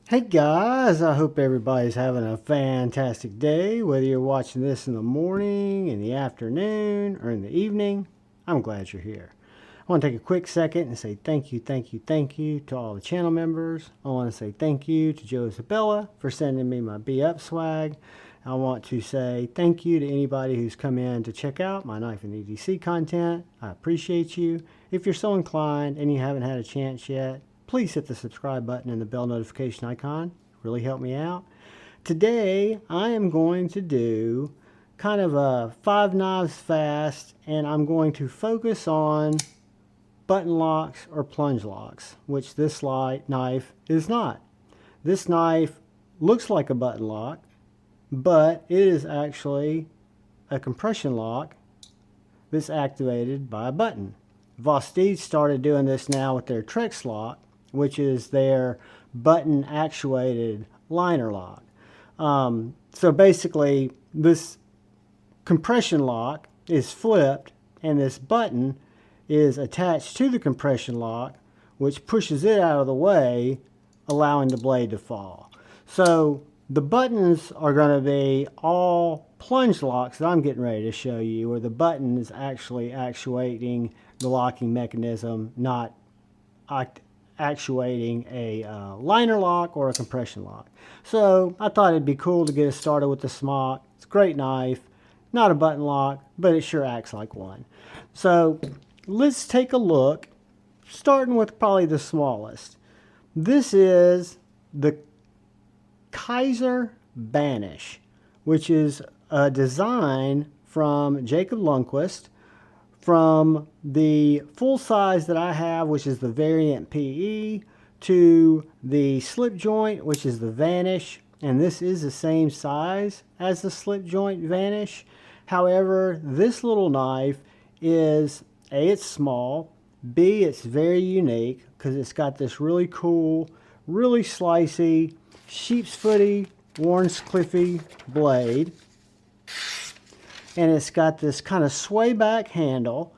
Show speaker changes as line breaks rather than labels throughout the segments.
Hey guys, I hope everybody's having a fantastic day, whether you're watching this in the morning, in the afternoon, or in the evening. I'm glad you're here. I want to take a quick second and say thank you to all the channel members. I want to say thank you to Joe Isabella for sending me my Be Up swag. I want to say thank you to anybody who's come in to check out my knife and EDC content. I appreciate you. If you're so inclined and you haven't had a chance yet, please hit the subscribe button and the bell notification icon. Really help me out. Today, I am going to do kind of a 5 knives fast, and I'm going to focus on button locks or plunge locks, which this knife is not. This knife looks like a button lock, but it is actually a compression lock that's activated by a button. Vosteed started doing this now with their Trex lock, which is their button actuated liner lock. So basically this compression lock is flipped and this button is attached to the compression lock, which pushes it out of the way, allowing the blade to fall. So the buttons are going to be all plunge locks that I'm getting ready to show you, where the button is actually actuating the locking mechanism, not actuating a liner lock or a compression lock. So I thought it'd be cool to get us started with the Smock. It's a great knife, not a button lock, but it sure acts like one. So let's take a look, starting with probably the smallest. This is the Kaiser Banish, which is a design from Jacob Lundquist. From the full size that I have, which is the variant PE, to the slip joint, which is the Vanish, and this is the same size as the slip joint Vanish. However, this little knife is A, it's small, B, it's very unique because it's got this really cool, really slicey, sheep's footy, Wharncliffe blade. And it's got this kind of sway back handle.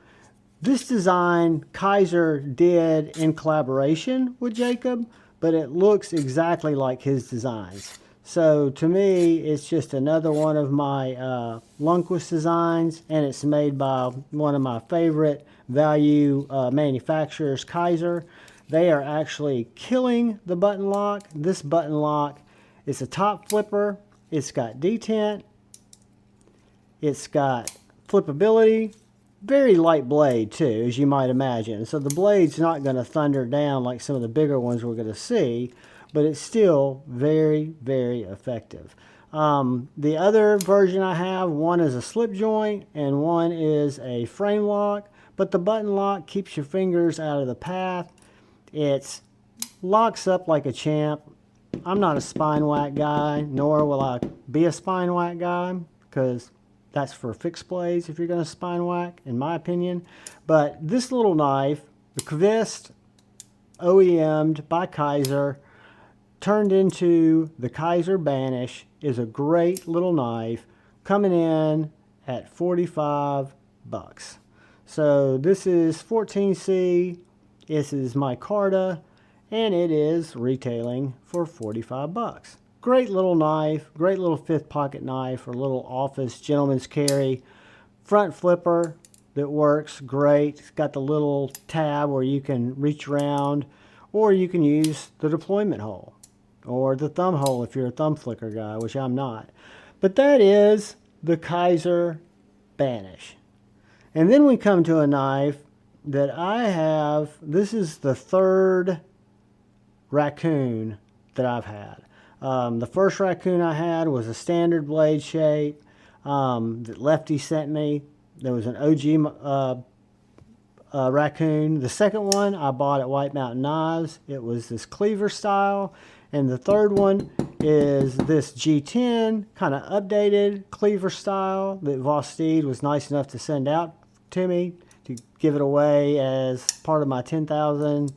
This design Kaiser did in collaboration with Jacob, but it looks exactly like his designs. So to me, it's just another one of my Lundquist designs, and it's made by one of my favorite value manufacturers, Kizer. They are actually killing the button lock. This button lock is a top flipper. It's got detent. It's got flippability, very light blade too, as you might imagine. So the blade's not going to thunder down like some of the bigger ones we're going to see, but it's still very, very effective. The other version I have, one is a slip joint and one is a frame lock, but the button lock keeps your fingers out of the path. It locks up like a champ. I'm not a spine whack guy, nor will I be a spine whack guy, because that's for fixed blades if you're going to spine whack, in my opinion. But this little knife, the Kvist, OEM'd by Kizer, turned into the Kaiser Banish, is a great little knife, coming in at 45 bucks. So this is 14C, this is micarta, and it is retailing for 45 bucks. Great little knife, great little fifth pocket knife or little office gentleman's carry. Front flipper that works great. It's got the little tab where you can reach around, or you can use the deployment hole or the thumb hole if you're a thumb flicker guy, which I'm not. But that is the Kaiser Banish. And then we come to a knife that I have. This is the third Raccoon that I've had. The first Raccoon I had was a standard blade shape that Lefty sent me. There was an OG Raccoon. The second one I bought at White Mountain Knives. It was this Cleaver style. And the third one is this G10, kind of updated Cleaver style that Vosteed was nice enough to send out to me to give it away as part of my 10,000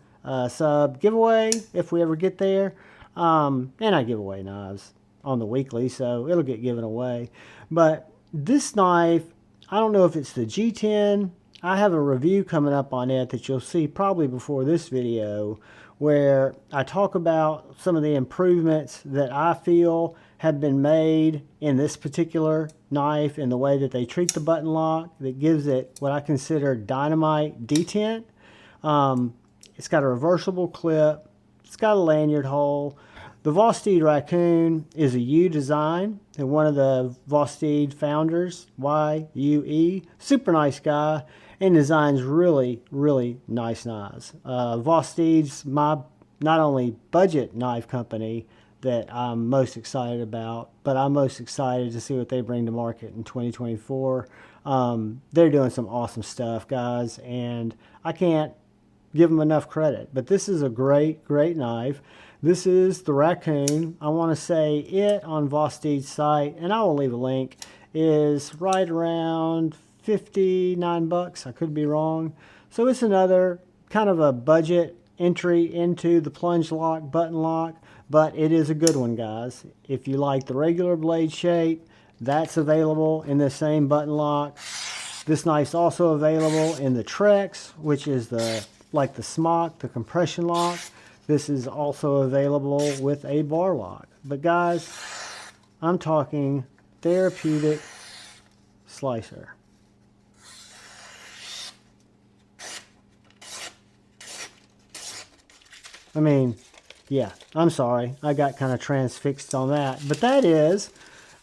sub giveaway if we ever get there. And I give away knives on the weekly, so it'll get given away. But this knife, I don't know if it's the G10. I have a review coming up on it that you'll see probably before this video, where I talk about some of the improvements that I feel have been made in this particular knife in the way that they treat the button lock that gives it what I consider dynamite detent. It's got a reversible clip. It's got a lanyard hole. The Vte Raccoon is a U design, and one of the Vosteed founders, Y-U-E, super nice guy, and designs really, really nice knives. Vosteed's my not only budget knife company that I'm most excited about, but I'm most excited to see what they bring to market in 2024. They're doing some awesome stuff, guys, and I can't give them enough credit. But this is a great, great knife. This is the Raccoon. I want to say it on Vosteed's site, and I will leave a link, is right around 59 bucks. I could be wrong. So it's another kind of a budget entry into the plunge lock, button lock, but it is a good one, guys. If you like the regular blade shape, that's available in the same button lock. This knife's also available in the Trex, which is like the Smock, the compression lock. This is also available with a bar lock. But guys, I'm talking therapeutic slicer. I mean, yeah, I'm sorry. I got kind of transfixed on that. But that is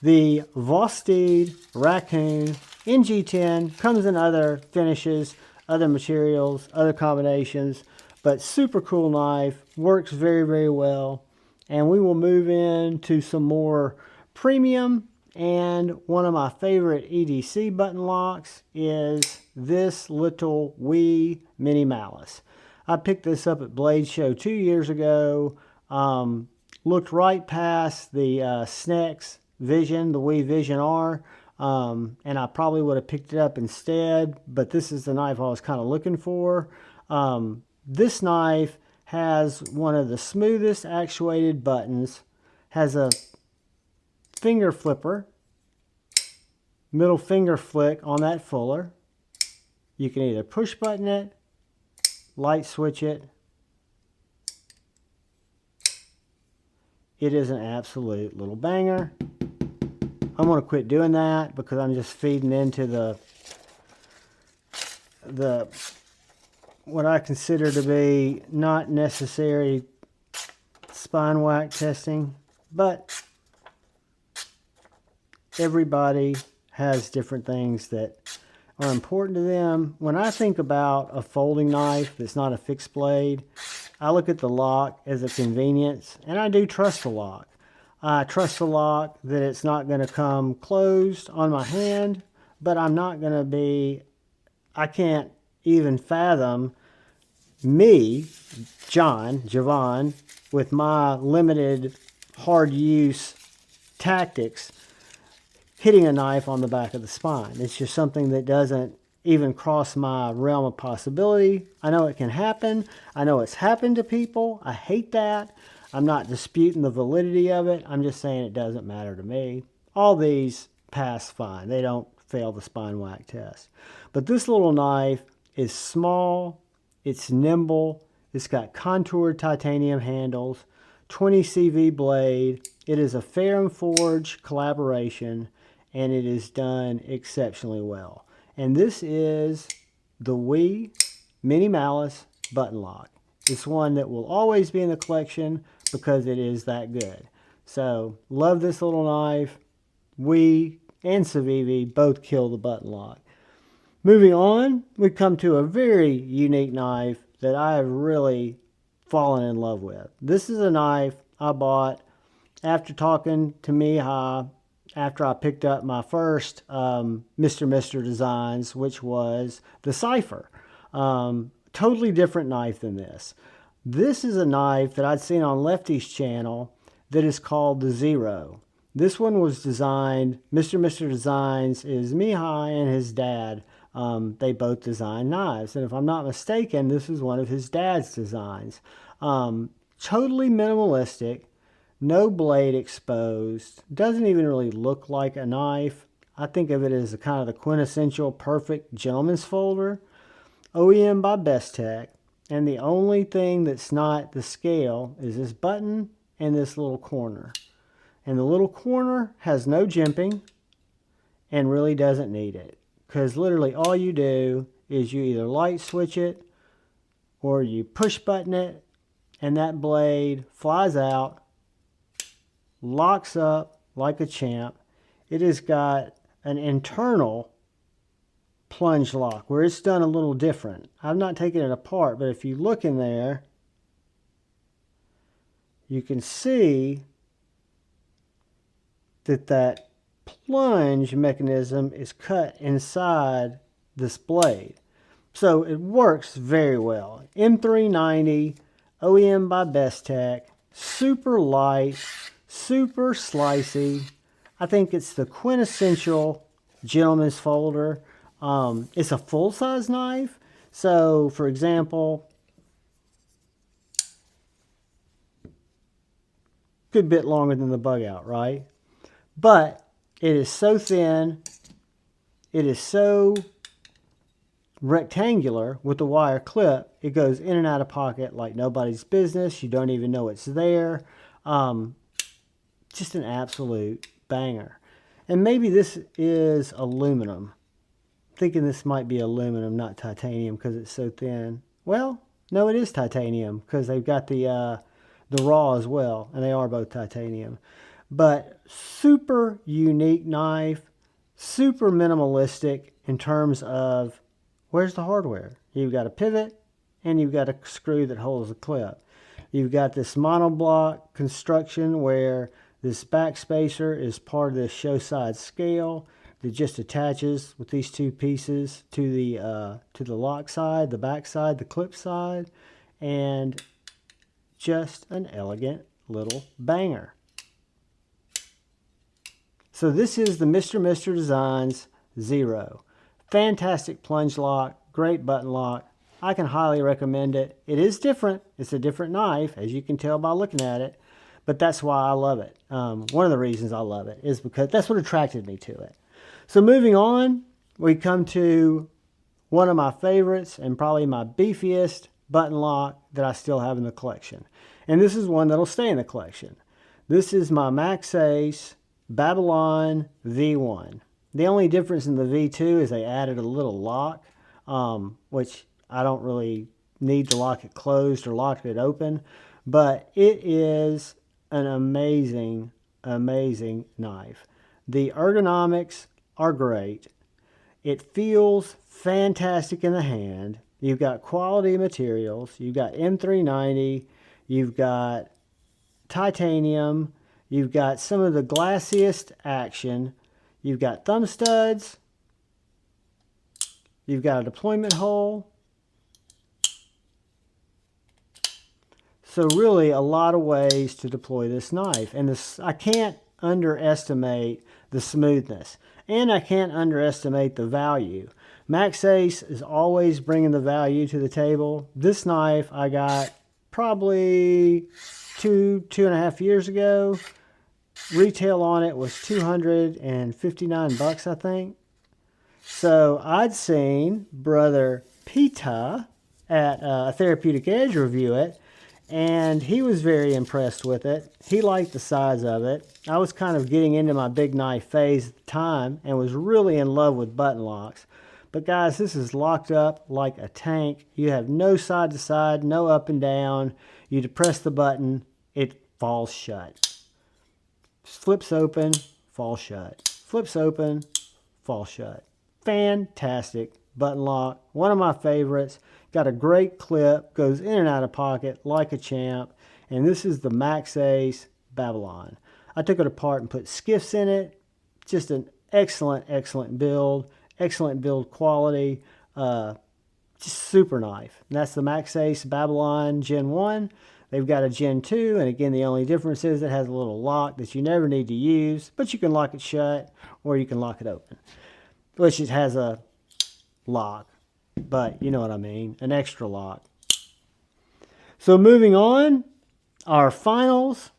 the Vosteed Raccoon in G10. Comes in other finishes, other materials, other combinations. But super cool knife, works very, very well. And we will move into some more premium. And one of my favorite EDC button locks is this little Wii Mini Malice. I picked this up at Blade Show 2 years ago. Looked right past the Snex Vision, the Wii Vision R. And I probably would have picked it up instead. But this is the knife I was kind of looking for. This knife has one of the smoothest actuated buttons, has a finger flipper, middle finger flick on that fuller. You can either push button it, light switch it. It is an absolute little banger. I'm going to quit doing that because I'm just feeding into the what I consider to be not necessary spine whack testing, but everybody has different things that are important to them. When I think about a folding knife that's not a fixed blade, I look at the lock as a convenience, and I do trust the lock. I trust the lock that it's not going to come closed on my hand, but I'm not going to be, I can't even fathom me, Javon, with my limited hard use tactics, hitting a knife on the back of the spine. It's just something that doesn't even cross my realm of possibility. I know it can happen. I know it's happened to people. I hate that. I'm not disputing the validity of it. I'm just saying it doesn't matter to me. All these pass fine. They don't fail the spine whack test. But this little knife is small. It's nimble. It's got contoured titanium handles. 20 CV blade. It is a Ferrum Forge collaboration, and it is done exceptionally well. And this is the Wii Mini Malice button lock. It's one that will always be in the collection because it is that good. So, love this little knife. Wii and Civivi both kill the button lock. Moving on, we come to a very unique knife that I have really fallen in love with. This is a knife I bought after talking to Mihai after I picked up my first Mr. designs, which was the Cypher. Totally different knife than this. This is a knife that I'd seen on Lefty's channel that is called the Zero. This one was designed, Mr. Designs is Mihai and his dad. They both design knives. And if I'm not mistaken, this is one of his dad's designs. Totally minimalistic, no blade exposed, doesn't even really look like a knife. I think of it as a kind of the quintessential perfect gentleman's folder. OEM by Besttech. And the only thing that's not the scale is this button and this little corner. And the little corner has no jimping and really doesn't need it. Because literally all you do is you either light switch it or you push button it, and that blade flies out, locks up like a champ. It has got an internal plunge lock where it's done a little different. I've not taken it apart, but if you look in there, you can see that plunge mechanism is cut inside this blade. So it works very well. M390, OEM by Besttech, super light, super slicey. I think it's the quintessential gentleman's folder. It's a full-size knife. So, for example, good bit longer than the bug out, right? But it is so thin, it is so rectangular with the wire clip, it goes in and out of pocket like nobody's business. You don't even know it's there. Just an absolute banger. And maybe this is aluminum. Thinking this might be aluminum, not titanium, because it's so thin. Well, no, it is titanium because they've got the raw as well, and they are both titanium. But super unique knife, super minimalistic in terms of where's the hardware. You've got a pivot and you've got a screw that holds the clip. You've got this monoblock construction where this back spacer is part of this show side scale that just attaches with these two pieces to the lock side, the back side, the clip side, and just an elegant little banger. So this is the Mr. Designs Zero. Fantastic plunge lock, great button lock. I can highly recommend it. It is different. It's a different knife, as you can tell by looking at it, but that's why I love it. One of the reasons I love it is because that's what attracted me to it. So moving on, we come to one of my favorites and probably my beefiest button lock that I still have in the collection. And this is one that'll stay in the collection. This is my Maxace Babylon V1. The only difference in the V2 is they added a little lock, which I don't really need to lock it closed or lock it open. But it is an amazing, amazing knife. The ergonomics are great. It feels fantastic in the hand. You've got quality materials. You've got M390. You've got titanium. You've got some of the glassiest action. You've got thumb studs. You've got a deployment hole. So really a lot of ways to deploy this knife. And this, I can't underestimate the smoothness. And I can't underestimate the value. Maxace is always bringing the value to the table. This knife I got probably two and a half years ago. Retail on it was $259, I think. So I'd seen Brother Pita at a Therapeutic Edge review it, and he was very impressed with it. He liked the size of it. I was kind of getting into my big knife phase at the time and was really in love with button locks. But guys, this is locked up like a tank. You have no side to side, no up and down. You depress the button, it falls shut. Flips open, falls shut. Flips open, falls shut. Fantastic button lock. One of my favorites. Got a great clip. Goes in and out of pocket like a champ. And this is the Maxace Babylon. I took it apart and put skiffs in it. Just an excellent, excellent build. Excellent build quality. Just super knife. And that's the Maxace Babylon Gen 1. They've got a Gen 2, and again, the only difference is it has a little lock that you never need to use, but you can lock it shut or you can lock it open, which it has a lock, but you know what I mean, an extra lock. So moving on, our finals,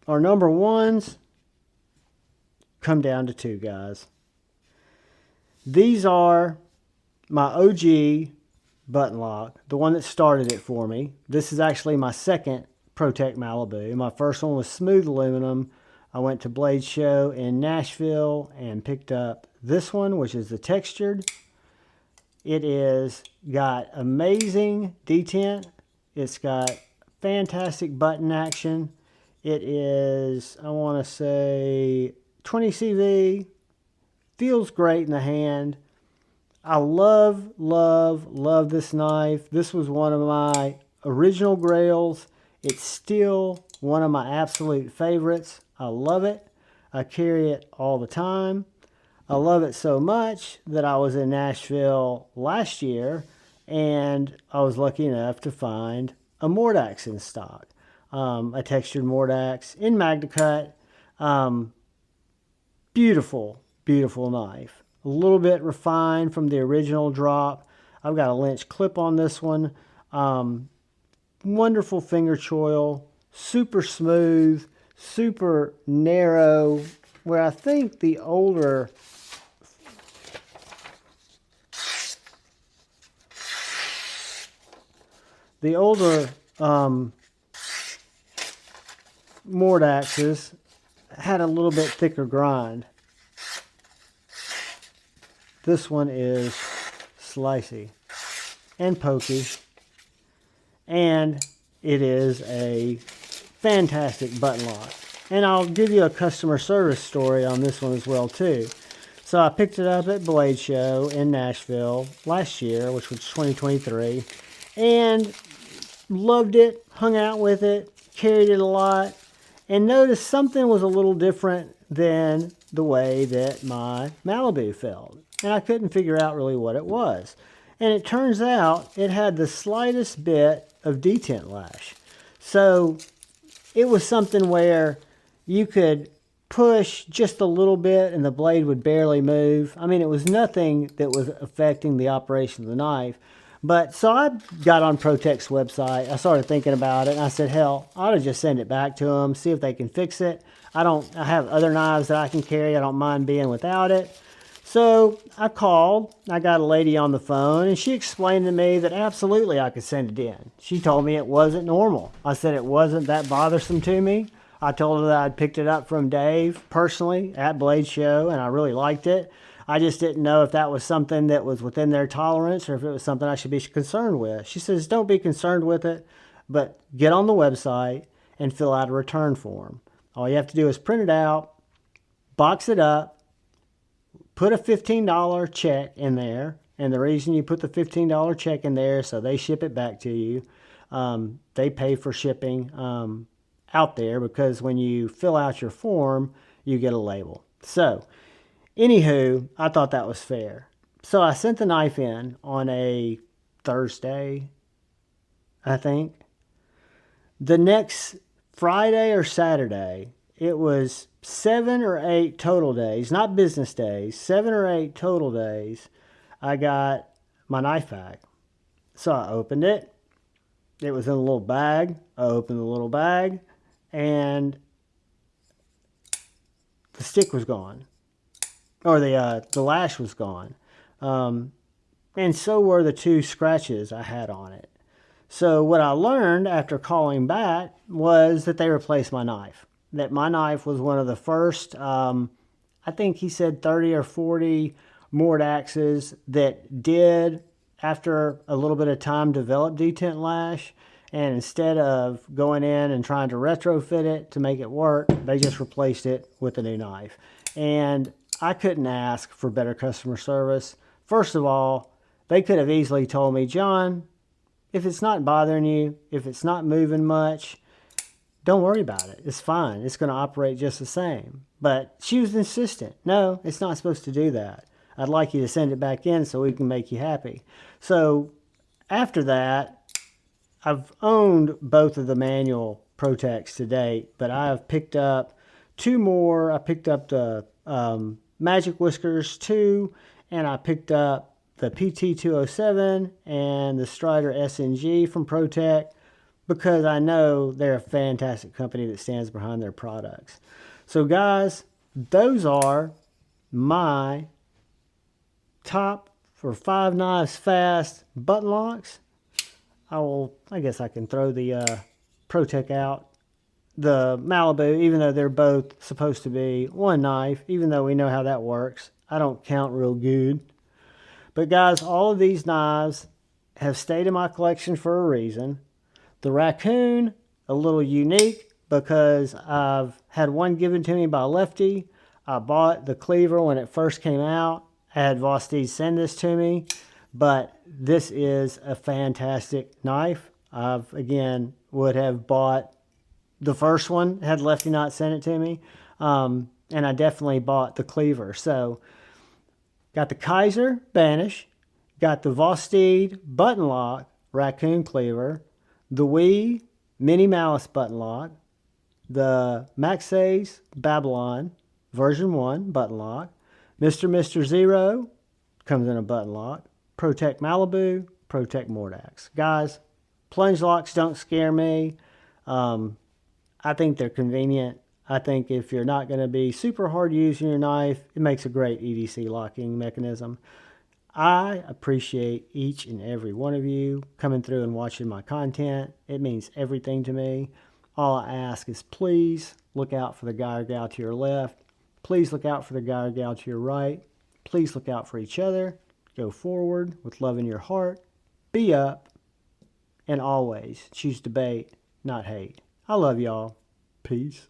our number ones, come down to two, guys. These are my OG button lock, the one that started it for me. This is actually my second ProTech Malibu. My first one was smooth aluminum. I went to Blade Show in Nashville and picked up this one, which is the textured. It is got amazing detent. It's got fantastic button action. It is, I want to say, 20 CV. Feels great in the hand. I love, love, love this knife. This was one of my original grails. It's still one of my absolute favorites. I love it. I carry it all the time. I love it so much that I was in Nashville last year and I was lucky enough to find a Mordax in stock. A textured Mordax in MagnaCut. Beautiful, beautiful knife. A little bit refined from the original drop. I've got a Lynch clip on this one. Wonderful finger choil. Super smooth. Super narrow. Where I think the older Mordaxes had a little bit thicker grind. This one is slicey and pokey, and it is a fantastic button lock. And I'll give you a customer service story on this one as well too. So I picked it up at Blade Show in Nashville last year, which was 2023, and loved it, hung out with it, carried it a lot, and noticed something was a little different than the way that my Malibu felt. And I couldn't figure out really what it was. And it turns out it had the slightest bit of detent lash. So it was something where you could push just a little bit and the blade would barely move. I mean, it was nothing that was affecting the operation of the knife. But so I got on ProTech's website. I started thinking about it, and I said, hell, I ought to just send it back to them, see if they can fix it. I have other knives that I can carry. I don't mind being without it. So I called. I got a lady on the phone, and she explained to me that absolutely I could send it in. She told me it wasn't normal. I said it wasn't that bothersome to me. I told her that I'd picked it up from Dave personally at Blade Show, and I really liked it. I just didn't know if that was something that was within their tolerance or if it was something I should be concerned with. She says, don't be concerned with it, but get on the website and fill out a return form. All you have to do is print it out, box it up, put a $15 check in there. And the reason you put the $15 check in there is so they ship it back to you. They pay for shipping out there because when you fill out your form, you get a label. So, anywho, I thought that was fair. So I sent the knife in on a Thursday, I think. The next Friday or Saturday, it was 7 or 8 total days, not business days, 7 or 8 total days, I got my knife back. So I opened it. It was in a little bag. I opened the little bag, and the stick was gone. Or the lash was gone. And so were the 2 scratches I had on it. So what I learned after calling back was that they replaced my knife. That my knife was one of the first, I think he said 30 or 40 Mordaxes that did, after a little bit of time, develop detent lash. And instead of going in and trying to retrofit it to make it work, they just replaced it with a new knife. And I couldn't ask for better customer service. First of all, they could have easily told me, John, if it's not bothering you, if it's not moving much, don't worry about it. It's fine. It's going to operate just the same. But she was insistent. No, it's not supposed to do that. I'd like you to send it back in so we can make you happy. So after that, I've owned both of the manual ProTechs to date, but I've picked up 2 more. I picked up the Magic Whiskers 2, and I picked up the PT207 and the Strider SNG from ProTech because I know they're a fantastic company that stands behind their products. So guys, those are my top for 5 knives fast button locks, I guess I can throw the ProTech out. The Malibu, even though they're both supposed to be one knife, even though we know how that works, I don't count real good. But guys, all of these knives have stayed in my collection for a reason. The Raccoon, a little unique because I've had one given to me by Lefty. I bought the Cleaver when it first came out. I had Vosteed send this to me, but this is a fantastic knife. Again, would have bought the first one had Lefty not sent it to me, and I definitely bought the Cleaver. So, got the Kaiser Banish, got the Vosteed button lock Raccoon Cleaver, the Wii Mini Malice button lock, the Maxace Babylon version 1 button lock, Mr. Zero comes in a button lock, ProTech Malibu, ProTech Mordax. Guys, plunge locks don't scare me. I think they're convenient. I think if you're not going to be super hard using your knife, it makes a great EDC locking mechanism. I appreciate each and every one of you coming through and watching my content. It means everything to me. All I ask is please look out for the guy or gal to your left. Please look out for the guy or gal to your right. Please look out for each other. Go forward with love in your heart. Be up. And always choose debate, not hate. I love y'all. Peace.